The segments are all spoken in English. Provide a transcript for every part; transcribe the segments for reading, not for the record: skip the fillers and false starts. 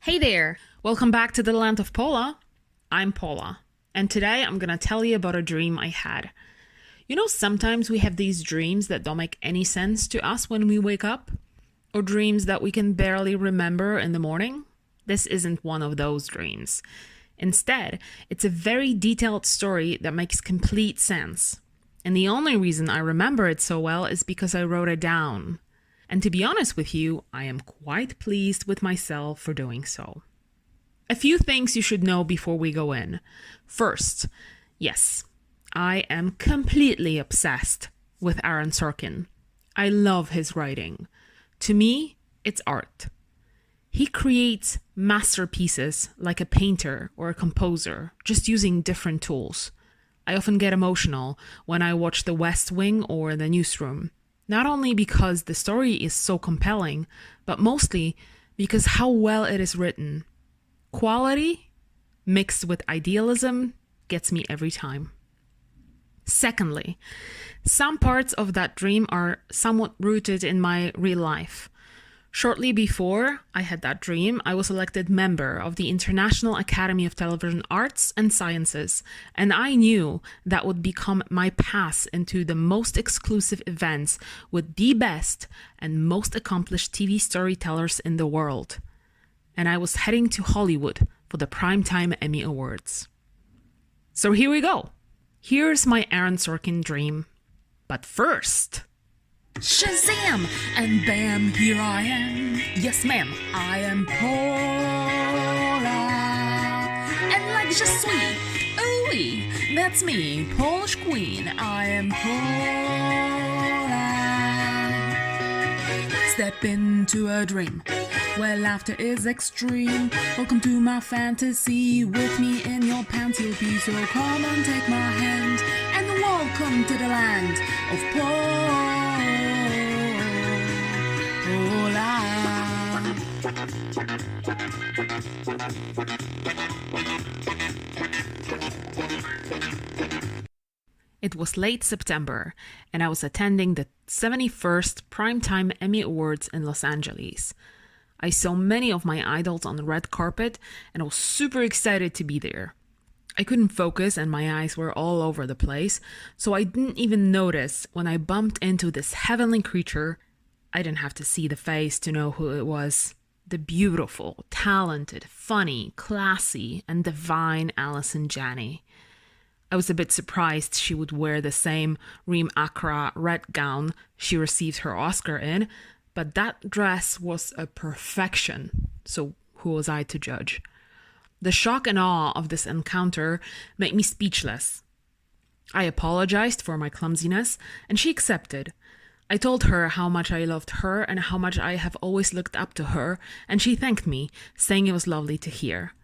Hey there! Welcome back to the land of Pola. I'm Pola, and today I'm gonna tell you about a dream I had. You know, sometimes we have these dreams that don't make any sense to us when we wake up, or dreams that we can barely remember in the morning. This isn't one of those dreams. Instead, it's a very detailed story that makes complete sense. And the only reason I remember it so well is because I wrote it down. And to be honest with you, I am quite pleased with myself for doing so. A few things you should know before we go in. First, yes, I am completely obsessed with Aaron Sorkin. I love his writing. To me, it's art. He creates masterpieces like a painter or a composer, just using different tools. I often get emotional when I watch The West Wing or The Newsroom. Not only because the story is so compelling, but mostly because how well it is written. Quality mixed with idealism gets me every time. Secondly, some parts of that dream are somewhat rooted in my real life. Shortly before I had that dream, I was elected member of the International Academy of Television Arts and Sciences, and I knew that would become my pass into the most exclusive events with the best and most accomplished TV storytellers in the world. And I was heading to Hollywood for the Primetime Emmy Awards. So here we go. Here's my Aaron Sorkin dream. But first... Shazam! And bam, here I am. Yes, ma'am, I am Pola. And like je suis, ooh, that's me, Polish queen. I am Pola. Step into a dream where laughter is extreme. Welcome to my fantasy. With me in your pants, you'll be so come and take my hand. And welcome to the land of Pola. It was late September, and I was attending the 71st Primetime Emmy Awards in Los Angeles. I saw many of my idols on the red carpet, and I was super excited to be there. I couldn't focus and my eyes were all over the place, so I didn't even notice when I bumped into this heavenly creature. I didn't have to see the face to know who it was. The beautiful, talented, funny, classy, and divine Alison Janney. I was a bit surprised she would wear the same Reem Acra red gown she received her Oscar in, but that dress was a perfection, so who was I to judge? The shock and awe of this encounter made me speechless. I apologized for my clumsiness, and she accepted. I told her how much I loved her and how much I have always looked up to her, and she thanked me, saying it was lovely to hear.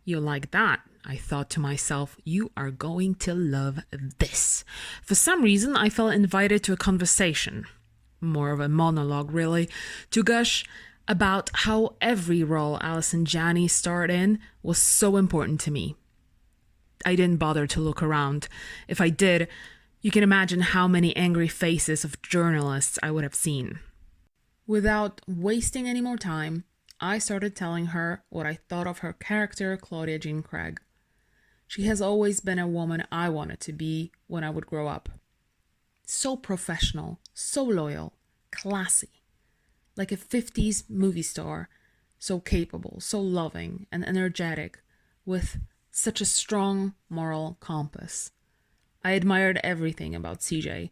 You like that? I thought to myself, you are going to love this. For some reason, I felt invited to a conversation, more of a monologue really, to gush about how every role Alison Janney starred in was so important to me. I didn't bother to look around. If I did, you can imagine how many angry faces of journalists I would have seen. Without wasting any more time, I started telling her what I thought of her character, Claudia Jean Craig. She has always been a woman I wanted to be when I would grow up. So professional, so loyal, classy. Like a 50s movie star, so capable, so loving and energetic, with such a strong moral compass. I admired everything about CJ.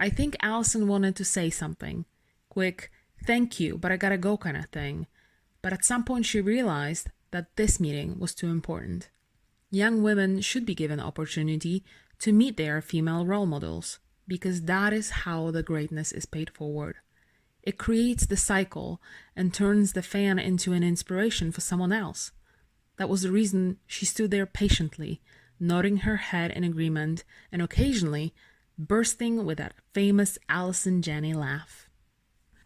I think Alison wanted to say something. Quick, thank you, but I gotta go kind of thing. But at some point she realized that this meeting was too important. Young women should be given opportunity to meet their female role models, because that is how the greatness is paid forward. It creates the cycle and turns the fan into an inspiration for someone else. That was the reason she stood there patiently, nodding her head in agreement and occasionally bursting with that famous Alison Janney laugh.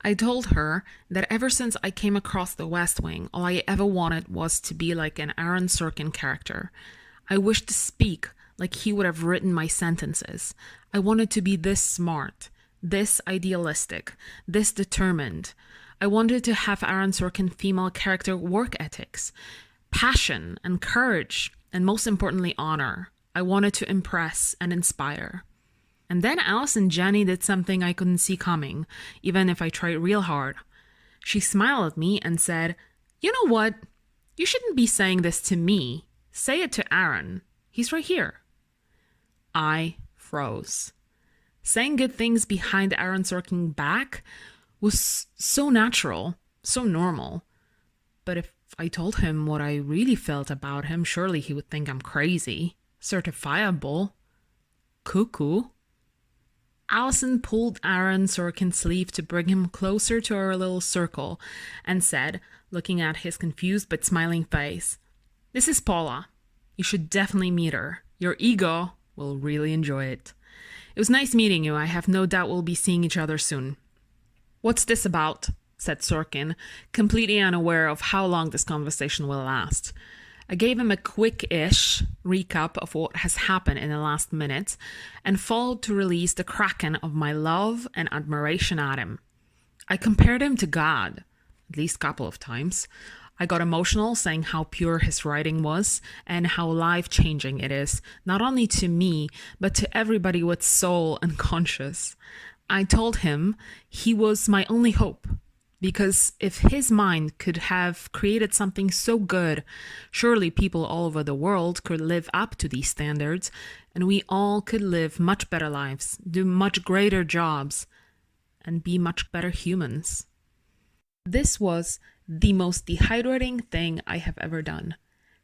I told her that ever since I came across The West Wing, all I ever wanted was to be like an Aaron Sorkin character. I wished to speak like he would have written my sentences. I wanted to be this smart, this idealistic, this determined. I wanted to have Aaron Sorkin female character work ethics, passion and courage, and most importantly, honor. I wanted to impress and inspire. And then Alison and Janney did something I couldn't see coming, even if I tried real hard. She smiled at me and said, "You know what? You shouldn't be saying this to me. Say it to Aaron. He's right here." I froze. Saying good things behind Aaron Sorkin's back was so natural, so normal. But if I told him what I really felt about him, surely he would think I'm crazy, certifiable, cuckoo. Alison pulled Aaron Sorkin's sleeve to bring him closer to our little circle and said, looking at his confused but smiling face, "This is Pola. You should definitely meet her. Your ego will really enjoy it. It was nice meeting you. I have no doubt we'll be seeing each other soon." "What's this about?" said Sorkin, completely unaware of how long this conversation will last. I gave him a quick-ish recap of what has happened in the last minute and followed to release the kraken of my love and admiration at him. I compared him to God, at least a couple of times. I got emotional saying how pure his writing was and how life-changing it is, not only to me, but to everybody with soul and conscience. I told him he was my only hope. Because if his mind could have created something so good, surely people all over the world could live up to these standards, and we all could live much better lives, do much greater jobs, and be much better humans. This was the most dehydrating thing I have ever done.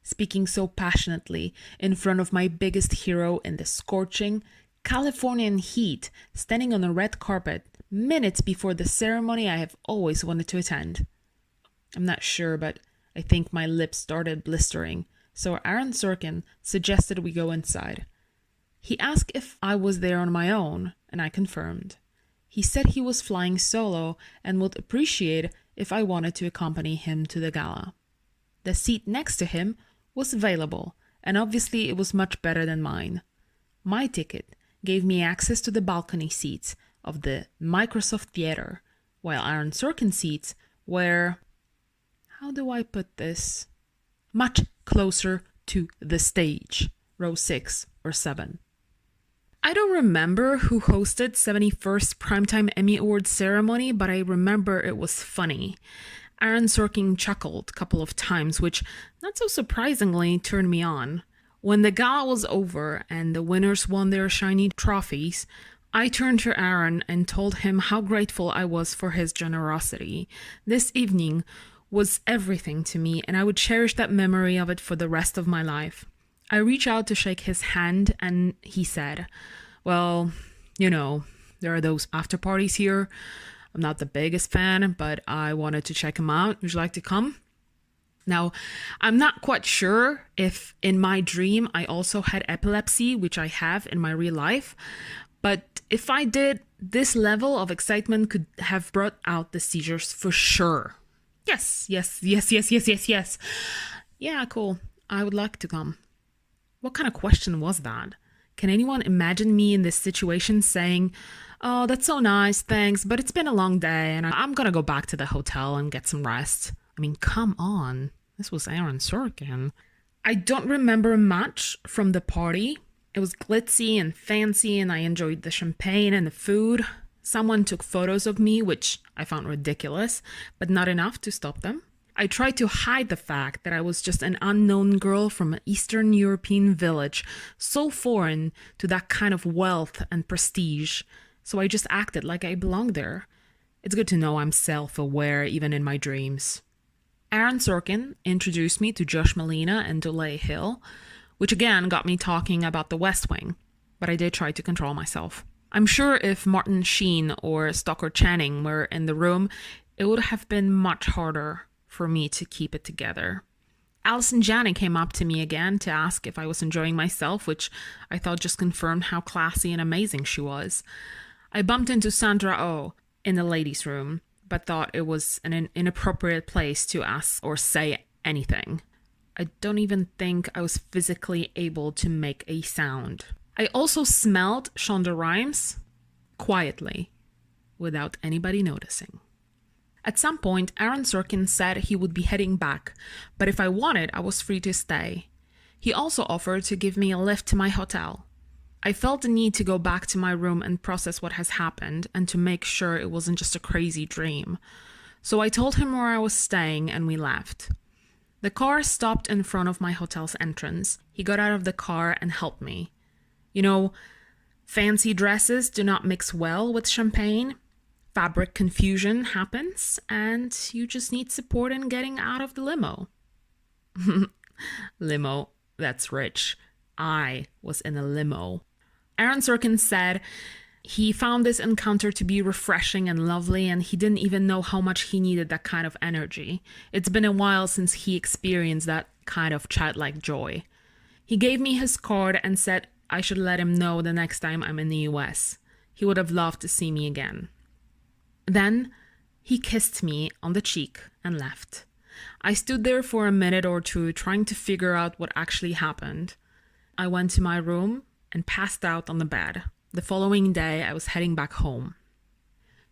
Speaking so passionately in front of my biggest hero in the scorching Californian heat, standing on a red carpet, minutes before the ceremony I have always wanted to attend. I'm not sure, but I think my lips started blistering, so Aaron Sorkin suggested we go inside. He asked if I was there on my own, and I confirmed. He said he was flying solo and would appreciate if I wanted to accompany him to the gala. The seat next to him was available, and obviously it was much better than mine. My ticket gave me access to the balcony seats of the Microsoft Theater, while Aaron Sorkin's seats were, how do I put this, much closer to the stage, row 6 or 7. I don't remember who hosted 71st Primetime Emmy Awards ceremony, but I remember it was funny. Aaron Sorkin chuckled a couple of times, which, not so surprisingly, turned me on. When the gala was over and the winners won their shiny trophies, I turned to Aaron and told him how grateful I was for his generosity. This evening was everything to me, and I would cherish that memory of it for the rest of my life. I reached out to shake his hand, and he said, "Well, you know, there are those after parties here. I'm not the biggest fan, but I wanted to check him out. Would you like to come?" Now, I'm not quite sure if in my dream I also had epilepsy, which I have in my real life, but if I did, this level of excitement could have brought out the seizures for sure. Yes. Yeah, cool. I would like to come. What kind of question was that? Can anyone imagine me in this situation saying, "Oh, that's so nice, thanks, but it's been a long day and I'm gonna go back to the hotel and get some rest"? I mean, come on. This was Aaron Sorkin. I don't remember much from the party. It was glitzy and fancy, and I enjoyed the champagne and the food. Someone took photos of me, which I found ridiculous, but not enough to stop them. I tried to hide the fact that I was just an unknown girl from an Eastern European village, so foreign to that kind of wealth and prestige, so I just acted like I belonged there. It's good to know I'm self-aware even in my dreams. Aaron Sorkin introduced me to Josh Malina and Dulé Hill, which again got me talking about the West Wing, but I did try to control myself. I'm sure if Martin Sheen or Stockard Channing were in the room, it would have been much harder for me to keep it together. Alison and Janney came up to me again to ask if I was enjoying myself, which I thought just confirmed how classy and amazing she was. I bumped into Sandra Oh in the ladies' room, but thought it was an inappropriate place to ask or say anything. I don't even think I was physically able to make a sound. I also smelled Shonda Rhimes quietly, without anybody noticing. At some point, Aaron Sorkin said he would be heading back, but if I wanted, I was free to stay. He also offered to give me a lift to my hotel. I felt the need to go back to my room and process what has happened and to make sure it wasn't just a crazy dream. So I told him where I was staying and we left. The car stopped in front of my hotel's entrance. He got out of the car and helped me. You know, fancy dresses do not mix well with champagne. Fabric confusion happens, and you just need support in getting out of the limo. Limo, that's rich. I was in a limo. Aaron Sorkin said he found this encounter to be refreshing and lovely, and he didn't even know how much he needed that kind of energy. It's been a while since he experienced that kind of childlike joy. He gave me his card and said I should let him know the next time I'm in the US. He would have loved to see me again. Then he kissed me on the cheek and left. I stood there for a minute or two trying to figure out what actually happened. I went to my room and passed out on the bed. The following day, I was heading back home.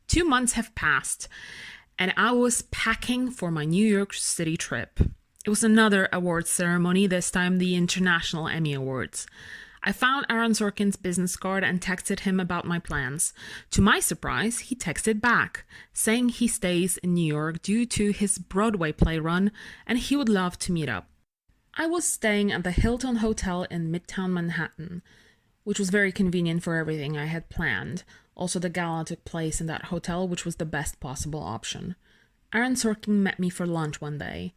2 months have passed, and I was packing for my New York City trip. It was another awards ceremony, this time the International Emmy Awards. I found Aaron Sorkin's business card and texted him about my plans. To my surprise, he texted back, saying he stays in New York due to his Broadway play run and he would love to meet up. I was staying at the Hilton Hotel in Midtown Manhattan, which was very convenient for everything I had planned. Also, the gala took place in that hotel, which was the best possible option. Aaron Sorkin met me for lunch one day.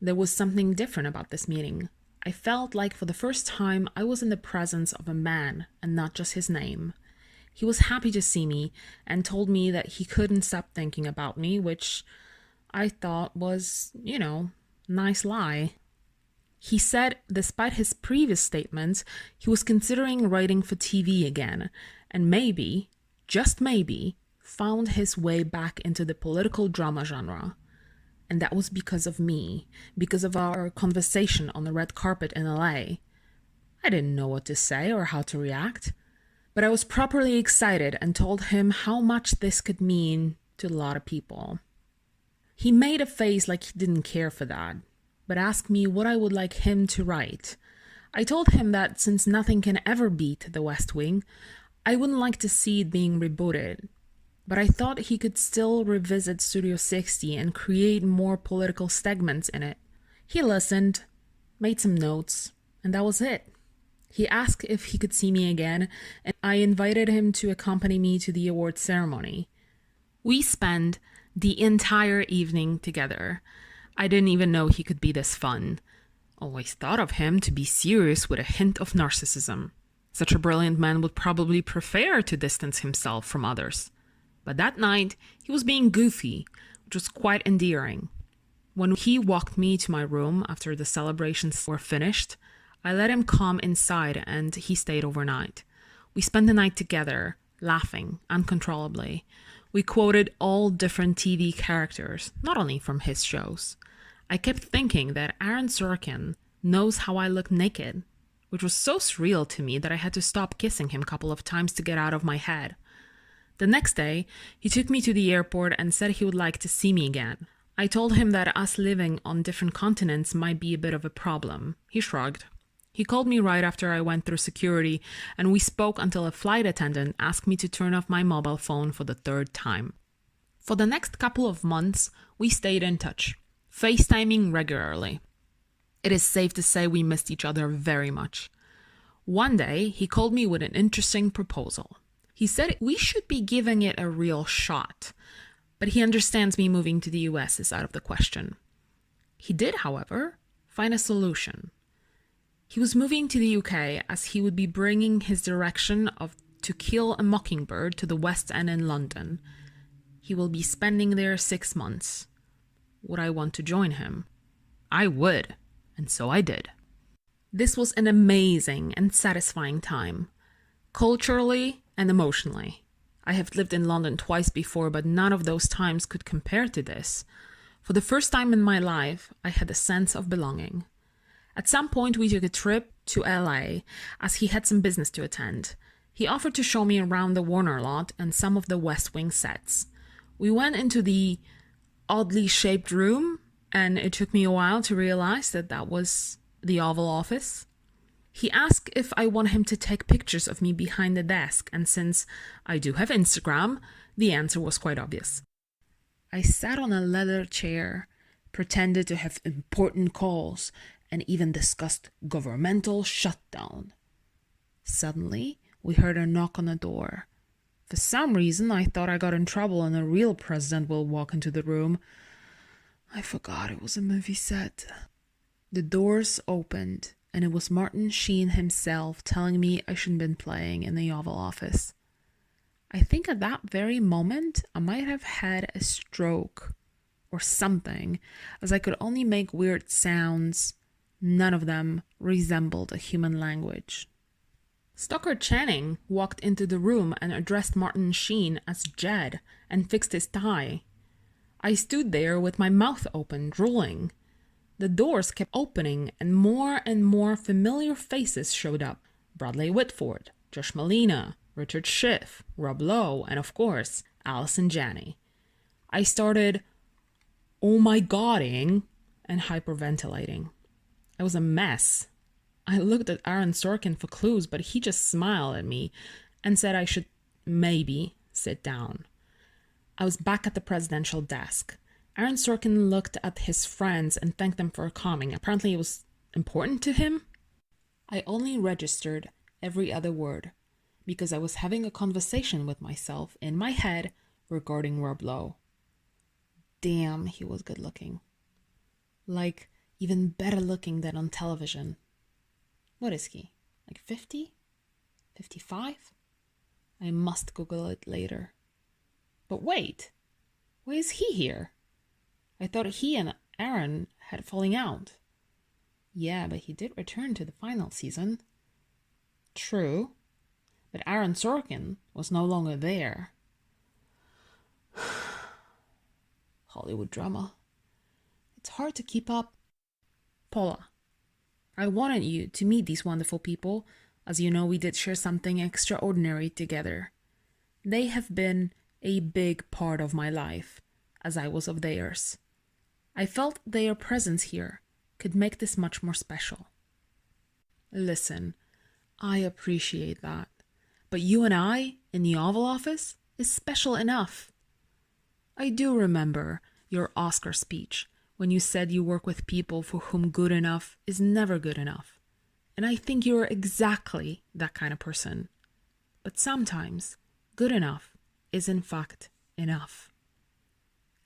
There was something different about this meeting. I felt like for the first time I was in the presence of a man and not just his name. He was happy to see me and told me that he couldn't stop thinking about me, which I thought was, nice lie. He said despite his previous statements, he was considering writing for TV again and maybe, just maybe, found his way back into the political drama genre. And that was because of me, because of our conversation on the red carpet in LA. I didn't know what to say or how to react, but I was properly excited and told him how much this could mean to a lot of people. He made a face like he didn't care for that, but asked me what I would like him to write. I told him that since nothing can ever beat The West Wing, I wouldn't like to see it being rebooted. But I thought he could still revisit Studio 60 and create more political segments in it. He listened, made some notes, and that was it. He asked if he could see me again, and I invited him to accompany me to the awards ceremony. We spent the entire evening together. I didn't even know he could be this fun. Always thought of him to be serious with a hint of narcissism. Such a brilliant man would probably prefer to distance himself from others. But that night, he was being goofy, which was quite endearing. When he walked me to my room after the celebrations were finished, I let him come inside and he stayed overnight. We spent the night together, laughing uncontrollably. We quoted all different TV characters, not only from his shows. I kept thinking that Aaron Sorkin knows how I look naked, which was so surreal to me that I had to stop kissing him a couple of times to get out of my head. The next day, he took me to the airport and said he would like to see me again. I told him that us living on different continents might be a bit of a problem. He shrugged. He called me right after I went through security, and we spoke until a flight attendant asked me to turn off my mobile phone for the 3rd time. For the next couple of months, we stayed in touch, FaceTiming regularly. It is safe to say we missed each other very much. One day, he called me with an interesting proposal. He said we should be giving it a real shot, but he understands me moving to the US is out of the question. He did, however, find a solution. He was moving to the UK as he would be bringing his direction of To Kill a Mockingbird to the West End in London. He will be spending there 6 months. Would I want to join him? I would, and so I did. This was an amazing and satisfying time. Culturally and emotionally. I have lived in London twice before, but none of those times could compare to this. For the first time in my life, I had a sense of belonging. At some point, we took a trip to LA, as he had some business to attend. He offered to show me around the Warner lot and some of the West Wing sets. We went into the oddly shaped room, and it took me a while to realize that that was the Oval Office. He asked if I want him to take pictures of me behind the desk, and since I do have Instagram, the answer was quite obvious. I sat on a leather chair, pretended to have important calls, and even discussed governmental shutdown. Suddenly, we heard a knock on the door. For some reason, I thought I got in trouble and a real president will walk into the room. I forgot it was a movie set. The doors opened, and it was Martin Sheen himself telling me I shouldn't been playing in the Oval Office. I think at that very moment, I might have had a stroke or something, as I could only make weird sounds. None of them resembled a human language. Stockard Channing walked into the room and addressed Martin Sheen as Jed and fixed his tie. I stood there with my mouth open, drooling. The doors kept opening and more familiar faces showed up. Bradley Whitford, Josh Malina, Richard Schiff, Rob Lowe, and of course, Alison Janney. I started oh my godding and hyperventilating. I was a mess. I looked at Aaron Sorkin for clues, but he just smiled at me and said I should maybe sit down. I was back at the presidential desk. Aaron Sorkin looked at his friends and thanked them for coming. Apparently it was important to him. I only registered every other word because I was having a conversation with myself in my head regarding Rob Lowe. Damn, he was good looking. Like, even better looking than on television. What is he? Like 50? 55? I must Google it later. But wait, why is he here? I thought he and Aaron had falling out. Yeah, but he did return to the final season. True, but Aaron Sorkin was no longer there. Hollywood drama. It's hard to keep up. Pola, I wanted you to meet these wonderful people. As you know, we did share something extraordinary together. They have been a big part of my life, as I was of theirs. I felt their presence here could make this much more special. Listen, I appreciate that, but you and I in the Oval Office is special enough. I do remember your Oscar speech when you said you work with people for whom good enough is never good enough. And I think you're exactly that kind of person. But sometimes good enough is in fact enough.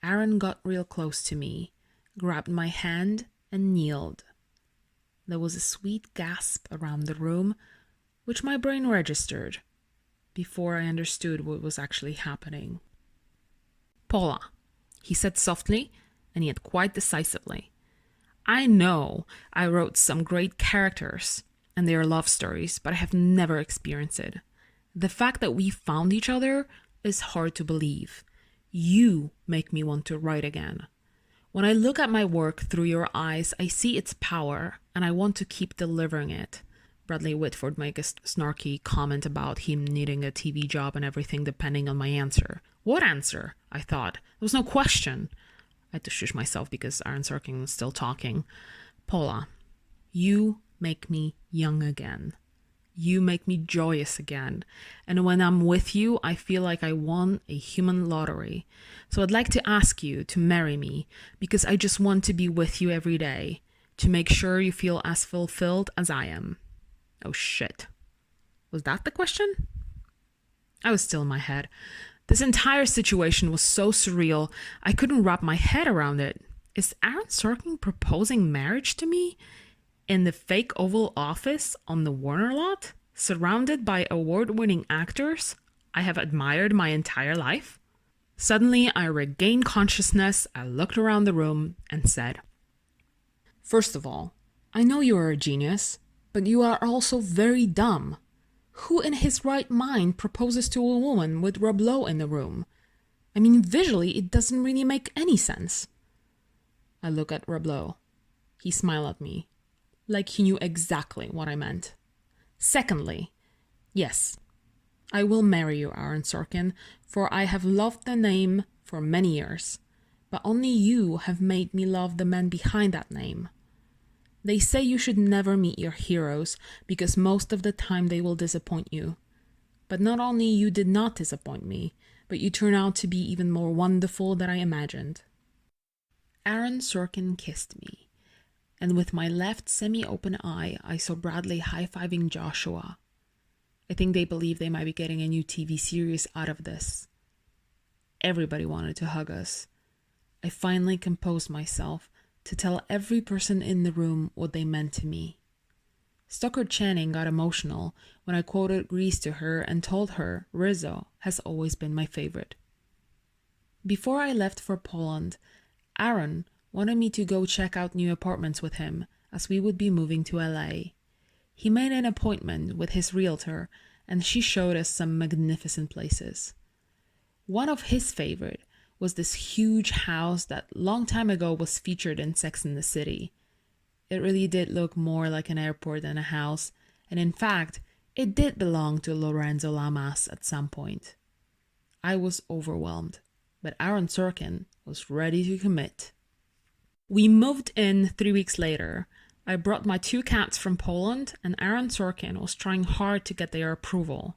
Aaron got real close to me, grabbed my hand, and kneeled. There was a sweet gasp around the room, which my brain registered before I understood what was actually happening. Pola, he said softly, and yet quite decisively. I know I wrote some great characters and their love stories, but I have never experienced it. The fact that we found each other is hard to believe. You make me want to write again. When I look at my work through your eyes, I see its power, and I want to keep delivering it. Bradley Whitford made a snarky comment about him needing a TV job and everything depending on my answer. What answer? I thought. There was no question. I had to shush myself because Aaron Sorkin was still talking. Pola, you make me young again. You make me joyous again. And when I'm with you, I feel like I won a human lottery. So I'd like to ask you to marry me because I just want to be with you every day, to make sure you feel as fulfilled as I am. Oh shit. Was that the question? I was still in my head. This entire situation was so surreal, I couldn't wrap my head around it. Is Aaron Sorkin proposing marriage to me? In the fake Oval Office on the Warner lot? Surrounded by award-winning actors I have admired my entire life? Suddenly, I regained consciousness, I looked around the room and said, First of all, I know you are a genius, but you are also very dumb. Who in his right mind proposes to a woman with Rob Lowe in the room? I mean, visually, it doesn't really make any sense. I look at Rob Lowe. He smiled at me, like he knew exactly what I meant. Secondly, yes, I will marry you, Aaron Sorkin, for I have loved the name for many years. but only you have made me love the man behind that name. They say you should never meet your heroes because most of the time they will disappoint you. But not only you did not disappoint me, but you turn out to be even more wonderful than I imagined. Aaron Sorkin kissed me, and with my left semi-open eye, I saw Bradley high-fiving Joshua. I think they believe they might be getting a new TV series out of this. Everybody wanted to hug us. I finally composed myself to tell every person in the room what they meant to me. Stockard Channing got emotional when I quoted Grease to her and told her Rizzo has always been my favorite. Before I left for Poland, Aaron wanted me to go check out new apartments with him as we would be moving to LA. He made an appointment with his realtor and she showed us some magnificent places. One of his favorite was this huge house that long time ago was featured in Sex and the City. It really did look more like an airport than a house, and in fact, it did belong to Lorenzo Lamas at some point. I was overwhelmed, but Aaron Sorkin was ready to commit. We moved in 3 weeks later. I brought my 2 cats from Poland, and Aaron Sorkin was trying hard to get their approval.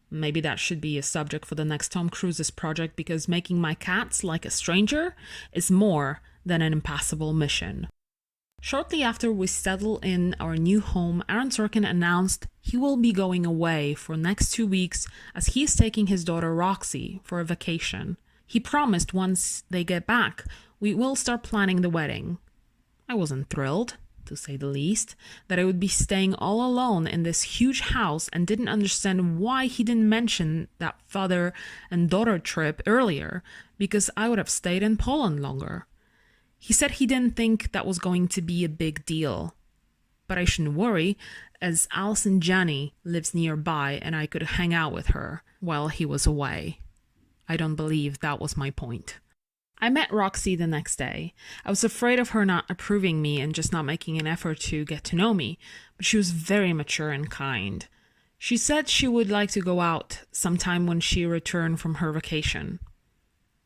Maybe that should be a subject for the next Tom Cruise's project, because making my cats like a stranger is more than an impassable mission. Shortly after we settled in our new home, Aaron Sorkin announced he will be going away for the next 2 weeks as he is taking his daughter Roxy for a vacation. He promised once they get back, we will start planning the wedding. I wasn't thrilled, to say the least, that I would be staying all alone in this huge house and didn't understand why he didn't mention that father and daughter trip earlier, because I would have stayed in Poland longer. He said he didn't think that was going to be a big deal. But I shouldn't worry, as Alison Janney lives nearby and I could hang out with her while he was away. I don't believe that was my point. I met Roxy the next day. I was afraid of her not approving me and just not making an effort to get to know me, but she was very mature and kind. She said she would like to go out sometime when she returned from her vacation.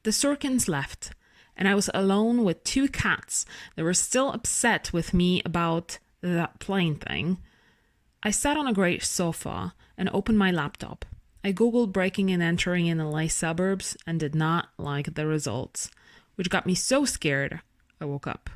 The Sorkins left, and I was alone with 2 cats that were still upset with me about that plane thing. I sat on a great sofa and opened my laptop. I googled breaking and entering in LA suburbs and did not like the results, which got me so scared I woke up.